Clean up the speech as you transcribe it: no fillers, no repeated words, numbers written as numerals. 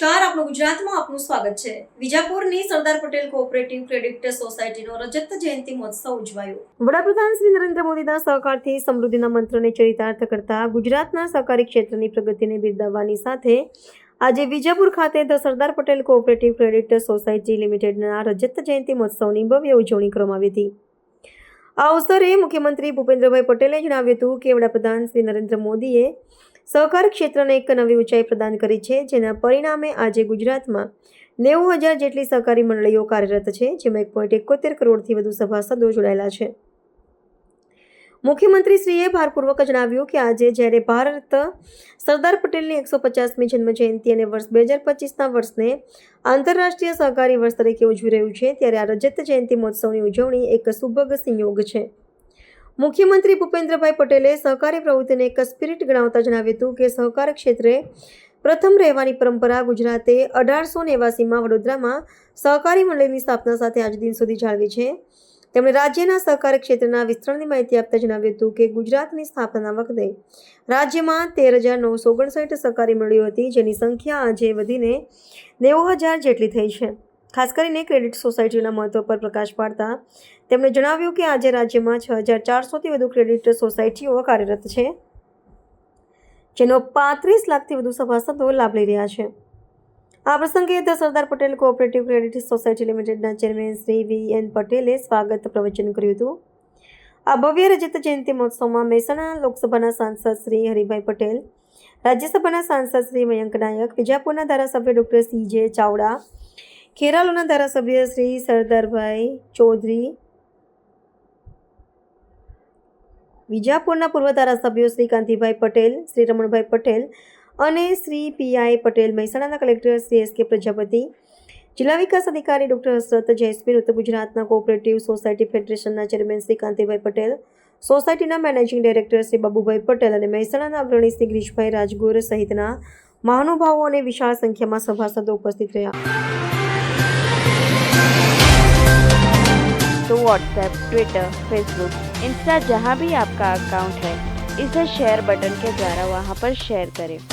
નમસ્કાર, આપનું ગુજરાતમાં આપનું સ્વાગત છે। વિજાપુરની સરદાર પટેલ કોઓપરેટિવ ક્રેડિટ સોસાયટીનો રજત જયંતિ મહોત્સવ ઉજવાયો। વડાપ્રધાન શ્રી નરેન્દ્ર મોદીના સહકારથી સમૃદ્ધિના મંત્રને ચરિતાર્થ કરતા ગુજરાતના સહકારી ક્ષેત્રની પ્રગતિને બિરદાવવાની સાથે આજે વિજાપુર ખાતે the Sardar Patel cooperative credit society લિમિટેડના રજત જયંતિ મહોત્સવની ભવ્ય ઉજવણી કરવામાં આવી હતી। આ અવસરે મુખ્યમંત્રી ભૂપેન્દ્રભાઈ પટેલે જણાવ્યું હતું કે વડાપ્રધાન શ્રી નરેન્દ્ર મોદીએ સહકાર ક્ષેત્રને એક નવી ઊંચાઈ પ્રદાન કરી છે, જેના પરિણામે આજે ગુજરાતમાં 90,000 જેટલી સહકારી મંડળીઓ કાર્યરત છે, જેમાં 1.71 કરોડથી વધુ સભાસદો જોડાયેલા છે। મુખ્યમંત્રીશ્રીએ ભારપૂર્વક જણાવ્યું કે આજે જ્યારે ભારત સરદાર પટેલની 150મી જન્મજયંતિ અને વર્ષ 2025ના વર્ષને આંતરરાષ્ટ્રીય સહકારી વર્ષ તરીકે ઉજવી રહ્યું છે, ત્યારે આ રજત જયંતિ મહોત્સવની ઉજવણી એક સુભગ સંયોગ છે। મુખ્યમંત્રી ભૂપેન્દ્રભાઈ પટેલે સહકારી પ્રવૃત્તિને એક સ્પિરિટ ગણાવતા જણાવ્યું હતું કે સહકાર ક્ષેત્રે પ્રથમ રહેવાની પરંપરા ગુજરાતે 1889માં વડોદરામાં સહકારી મંડળીની સ્થાપના સાથે આજ દિન સુધી જાળવી છે। તેમણે રાજ્યના સહકારી ક્ષેત્રના વિસ્તરણની માહિતી આપતા જણાવ્યું હતું કે ગુજરાતની સ્થાપના વખતે રાજ્યમાં 13,959 સહકારી મંડળીઓ હતી, જેની સંખ્યા આજે વધીને 90,000 જેટલી થઈ છે। ખાસ કરીને ક્રેડિટ સોસાયટીના મહત્વ પર પ્રકાશ પાડતા તેમણે જણાવ્યું કે આજે રાજ્યમાં 6,400થી વધુ ક્રેડિટ સોસાયટીઓ કાર્યરત છે, જેનો 35 લાખથી વધુ સભાસદો લાભ લઈ રહ્યા છે। આ પ્રસંગે the Sardar Patel cooperative credit society લિમિટેડના ચેરમેન શ્રી V.N. પટેલે સ્વાગત પ્રવચન કર્યું હતું। આ ભવ્ય રજત જયંતિ મહોત્સવમાં મહેસાણા લોકસભાના સાંસદ શ્રી હરિભાઈ પટેલ, રાજ્યસભાના સાંસદ શ્રી મયંક નાયક, વિજાપુરના ધારાસભ્ય ડૉક્ટર C.J. ચાવડા, ખેરાલુના ધારાસભ્ય શ્રી સરદારભાઈ ચૌધરી, વિજાપુરના પૂર્વ ધારાસભ્યો શ્રી કાંતિભાઈ પટેલ, શ્રી રમણભાઈ પટેલ અને શ્રી P.I. પટેલ, મહેસાણાના કલેક્ટર શ્રી S.K. પ્રજાપતિ, જિલ્લા વિકાસ અધિકારી ડૉક્ટર હસરત જયસ્મીન, ઉત્તર ગુજરાતના કોઓપરેટિવ સોસાયટી ફેડરેશનના ચેરમેન શ્રી કાંતિભાઈ પટેલ, સોસાયટીના મેનેજિંગ ડાયરેક્ટર શ્રી બાબુભાઈ પટેલ અને મહેસાણાના અગ્રણી શ્રી ગિરીશભાઈ રાજગોર સહિતના મહાનુભાવો અને વિશાળ સંખ્યામાં સભાસદો ઉપસ્થિત રહ્યા। तो व्हाट्सएप, ट्विटर, फेसबुक, इंस्टा जहाँ भी आपका अकाउंट है, इसे शेयर बटन के द्वारा वहाँ पर शेयर करें।